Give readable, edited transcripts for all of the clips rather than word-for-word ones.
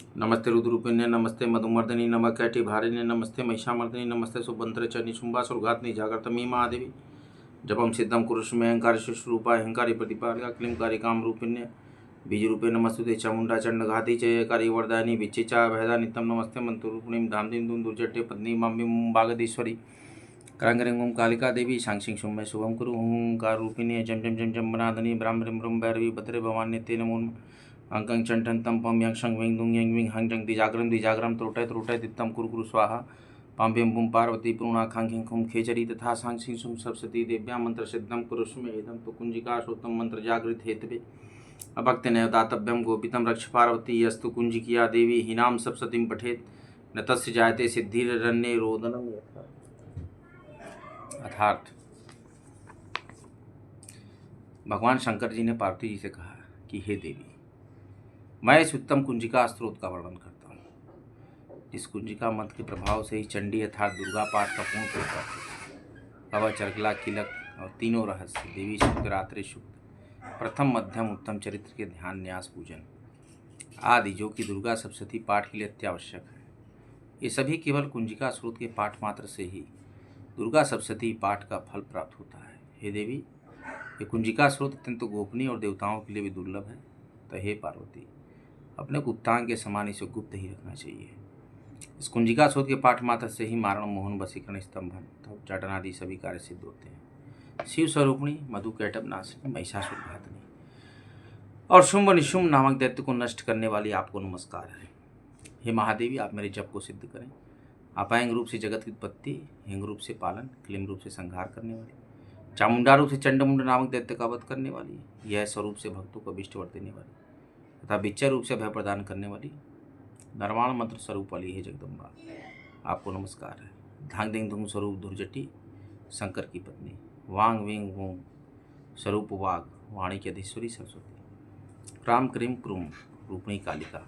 नमस्ते रुद्रूपिण्य, नमस्ते मधुमर्दिनी, नमः कैटिभारिणी, नमस्ते महिषामर्दिनी, नमस्ते सुभद्रचरणी शुंभासुरघातनी जागृतमी महादेवी। जपम सिद्धम कुरुष्मे अहंकार शिशुरूपा अहंकारी प्रतिपालिका क्लींकारी काम रूपिण्य बीजरूपे नमस्तुते चामुंडा चंडघाती जयकारी वरदानी विचिचा भयदा नित्यम नमस्ते मंत्रूपिणीं धामदीं दुम दुर्जटे पत्नी माम्बीं बागदेश्वरी करांगरिंग ओम कालिका देवी सांक्षिंग शुम्भे शुभम कुरु ओंकार रूपिणी जम जम जम जम बनादनी ब्राह्मण ब्रह्म भैरवी भद्रे भवान्य ते नमो अंकं चंटन तम पम yang शंग विंग दुंग yang विंग हंग जंग दिजाग्रम त्रोटय त्रोटय दित्तम कुरु कुरु स्वाहा पाम्बेम बुम पार्वती पूर्णा खांखिं खुम खेचरी तथा सांक्षिं सुम सरस्वती देव्या मंत्र सिद्धम कुरुष्मे इदम तो कुंजिका श्रोतम मंत्र जागृत हेतवे अभक्त नैव दातव्यम गोपितम रक्ष पार्वती यस्तु कुंजिकिया देवी हिनाम सप्ततिम पठेत न तस्य जायते सिद्धिरन्ये रोदनम अर्थात भगवान शंकर जी ने पार्वती जी से कहा कि हे देवी, मैं इस उत्तम कुंजिका स्त्रोत का वर्णन करता हूँ जिस कुंजिका मंत्र के प्रभाव से ही चंडी अर्थात दुर्गा पाठ का पूर्ण होता है। कवच अर्गला किलक और तीनों रहस्य देवी शुक्त रात्रि शुक्त प्रथम मध्यम उत्तम चरित्र के ध्यान न्यास पूजन आदि जो कि दुर्गा सप्तशती पाठ के लिए अत्यावश्यक है, ये सभी केवल कुंजिका स्रोत के पाठ मात्र से ही दुर्गा सप्तशती पाठ का फल प्राप्त होता है। हे देवी, ये कुंजिका स्रोत अत्यंत गोपनीय और देवताओं के लिए भी दुर्लभ है। तो हे पार्वती, अपने गुप्तांग के समान इसे गुप्त ही रखना चाहिए। इस कुंजिका स्रोत के पाठ मात्र से ही मारण मोहन वशीकरण स्तंभन तब चाटन आदि सभी कार्य सिद्ध होते हैं। शिव स्वरूपिणी मधु कैटभ नाशिनी महिषासुर घातनी और शुंभ निशुंभ नामक दैत्य को नष्ट करने वाली आपको नमस्कार है। हे महादेवी, आप मेरे जप को सिद्ध करें। अपायंग रूप से जगत की उत्पत्ति, हिंग रूप से पालन, क्लीम रूप से संहार करने वाली, चामुंडा रूप से चंडमुंड नामक दैत्य का वध करने वाली, यह स्वरूप से भक्तों को अभिष्ट वर देने वाली तथा विचय रूप से भय प्रदान करने वाली, नरवाण मंत्र स्वरूप वाली है जगदम्बा, आपको नमस्कार है। धांग दिंग धुंग स्वरूप दुर्जटी शंकर की पत्नी, वांग विंग वों स्वरूप वाग वाणी की अधीश्वरी सरस्वती, क्राम क्रीम क्रूम रूपणी कालिका,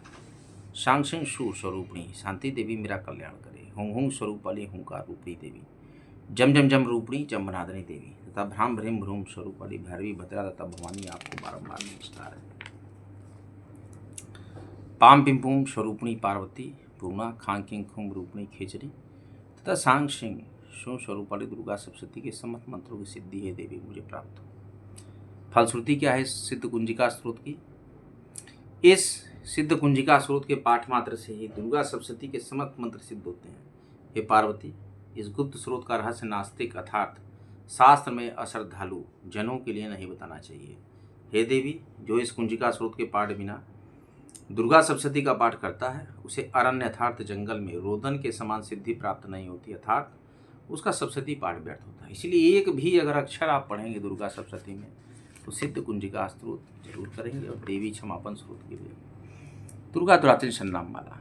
शांग सिंह शू स्वरूपणी शांति देवी मेरा कल्याण करे, हुंग हुंग स्वरूप वाली हुंकार रूपणी देवी, जम जम जम रूपणी जम्बनादनी देवी तथा भ्राम भ्रीम भ्रूम स्वरूप वाली भैरवी भद्रा तथा भवानी, आपको बारंबार नमस्कार है। पाम पिंपुम स्वरूपणी पार्वती पूर्णा खांग किंग खुम रूपणी खेचरी तथा सांग सिंह शो स्वरूप वाली दुर्गा सप्तशती के समस्त मंत्रों की सिद्धि है देवी मुझे प्राप्त हो। फलश्रुति क्या है सिद्ध कुंजिका स्त्रोत की? इस सिद्ध कुंजिका स्रोत के पाठ मात्र से ही दुर्गा सप्तशती के समस्त मंत्र सिद्ध होते हैं। हे पार्वती, इस गुप्त स्रोत का रहस्य नास्तिक अर्थात शास्त्र में अश्रद्धालु जनों के लिए नहीं बताना चाहिए। हे देवी, जो इस कुंजिका स्रोत के पाठ बिना दुर्गा सप्तशती का पाठ करता है उसे अरण्य अर्थात जंगल में रोदन के समान सिद्धि प्राप्त नहीं होती, अर्थात उसका सप्तशती पाठ व्यर्थ होता है। इसलिए एक भी अगर अक्षर आप पढ़ेंगे दुर्गा सप्तशती में तो सिद्ध कुंजिका स्त्रोत जरूर करेंगे। और देवी क्षमापन स्रोत के लिए दुर्गा दुरात्रि सन्नाम माला,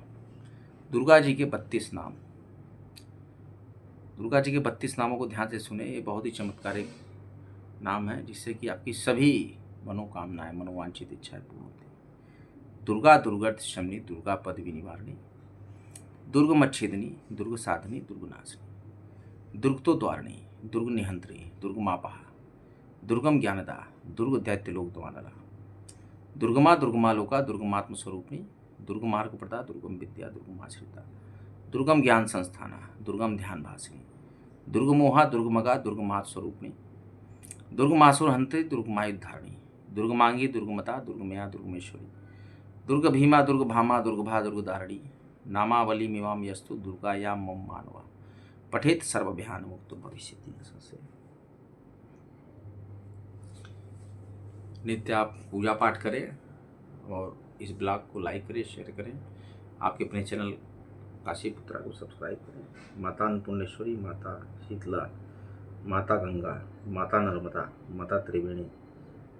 दुर्गा जी के 32 नाम। दुर्गा जी के 32 नामों को ध्यान से सुने, ये बहुत ही चमत्कारिक नाम है जिससे कि आपकी सभी मनोकामनाएं मनोवांछित इच्छाएं पूर्ण होती हैं। दुर्गा दुर्गत शमनी, दुर्गा पद विनिवारणी, दुर्ग मच्छेदनी, दुर्ग साधनी, दुर्ग नाशनी, दुर्ग तो द्वारणी, दुर्ग निहंत्री, दुर्ग मापा, दुर्गम ज्ञानदा, दुर्ग दैत्य लोक द्वानला, दुर्गमा दुर्गमालोका, दुर्गमात्म स्वरूपिणी, दुर्ग मार्ग प्रदा, दुर्गम विद्या, दुर्गमाश्रिता, दुर्गम ज्ञान संस्थाना, दुर्गम ध्यान भासिनी, दुर्गमोहा, दुर्गमगा, दुर्गमात स्वरूपिणी, दुर्गमासुर हंत्री, दुर्गमायुद्धारिणी, दुर्गमांगी, दुर्गमता, दुर्गमया, दुर्गमेश्वरी, दुर्ग भीमा, दुर्ग भामा, दुर्गभा, दुर्गधारणी, नामावली मिमाम यस्तु दुर्गायाम मम मानवा पठेत सर्वभ्यान मुक्त भविष्यति। नित्य आप पूजा पाठ करें और इस ब्लॉग को लाइक करें, शेयर करें। आपके अपने चैनल काशी पुत्रा को सब्सक्राइब करें। माता अन्नपूर्णेश्वरी, माता शीतला, माता गंगा, माता नर्मदा, माता त्रिवेणी,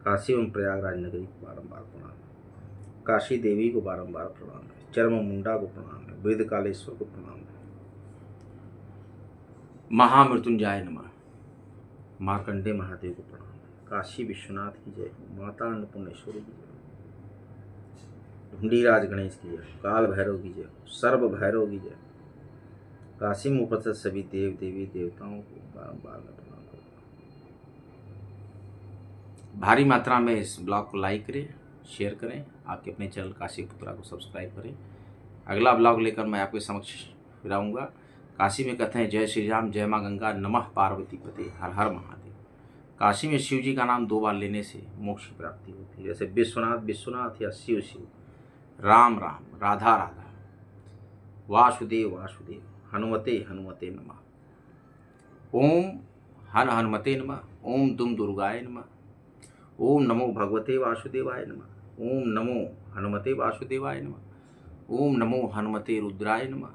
काशी एवं प्रयागराज नगरी को बारंबार प्रणाम, काशी देवी को बारंबार प्रणाम है, चर्म मुंडा को प्रणाम है, वृद्ध कालेश्वर को प्रणाम है, महामृत्युंजय नमः, मार्कंडे महादेव को प्रणाम है, काशी विश्वनाथ की जय, माता अन्नपूर्णेश्वरी की जय, ढूंढीराज गणेश की जय, काल भैरव की जय, सर्व भैरव की जय, काशी में उपस्थित सभी देव देवी देवताओं को बारंबार मैं प्रणाम करता हूँ। भारी मात्रा में इस ब्लॉग को लाइक करें, शेयर करें, आपके अपने चैनल काशी पुत्रा को सब्सक्राइब करें। अगला ब्लॉग लेकर मैं आपके समक्ष फिर आऊँगा। काशी में कहते हैं जय श्री राम, जय माँ गंगा, नमः पार्वती पते, हर हर महादेव। काशी में शिव जी का नाम 2 बार लेने से मोक्ष की प्राप्ति होती है। जैसे विश्वनाथ विश्वनाथ या शिव शिव, राम राम, राधा राधा, वासुदेव वासुदेव, हनुमते हनुमते नमः। ओम हन हनुमते नमः, ओम दुम दुर्गाय नमः, ओम नमो भगवते वासुदेवाय नमः, ओम नमो हनुमते वासुदेवाय नमः, ओम नमो हनुमते रुद्राय नमः,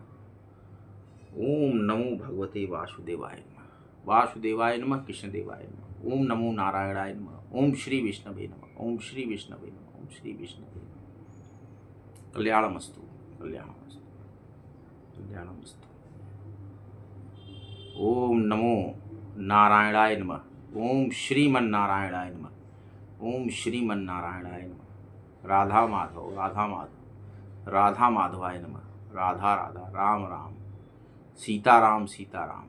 ओम नमो भगवते वासुदेवाय नमः, वासुदेवाय नमः, कृष्णदेवाय नमः, ओम नमो नारायणाय नमः, ओम श्री विष्णवे नमः, ओम श्री विष्णवे नमः, ओम श्री विष्णवे नमः। कल्याणमस्तु, कल्याणमस्तु, कल्याणमस्तु। ओम नमो नारायणाय नमः, ओम श्रीमन्नारायणाय नमः, ओम श्रीमन्नारायणाय नमः। राधा माधव, राधा माधव, राधा माधवाय नमः, राधा राधा, राम राम, सीताराम सीताराम,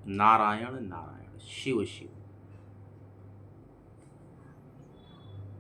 नारायण नारायण, शिव शिव।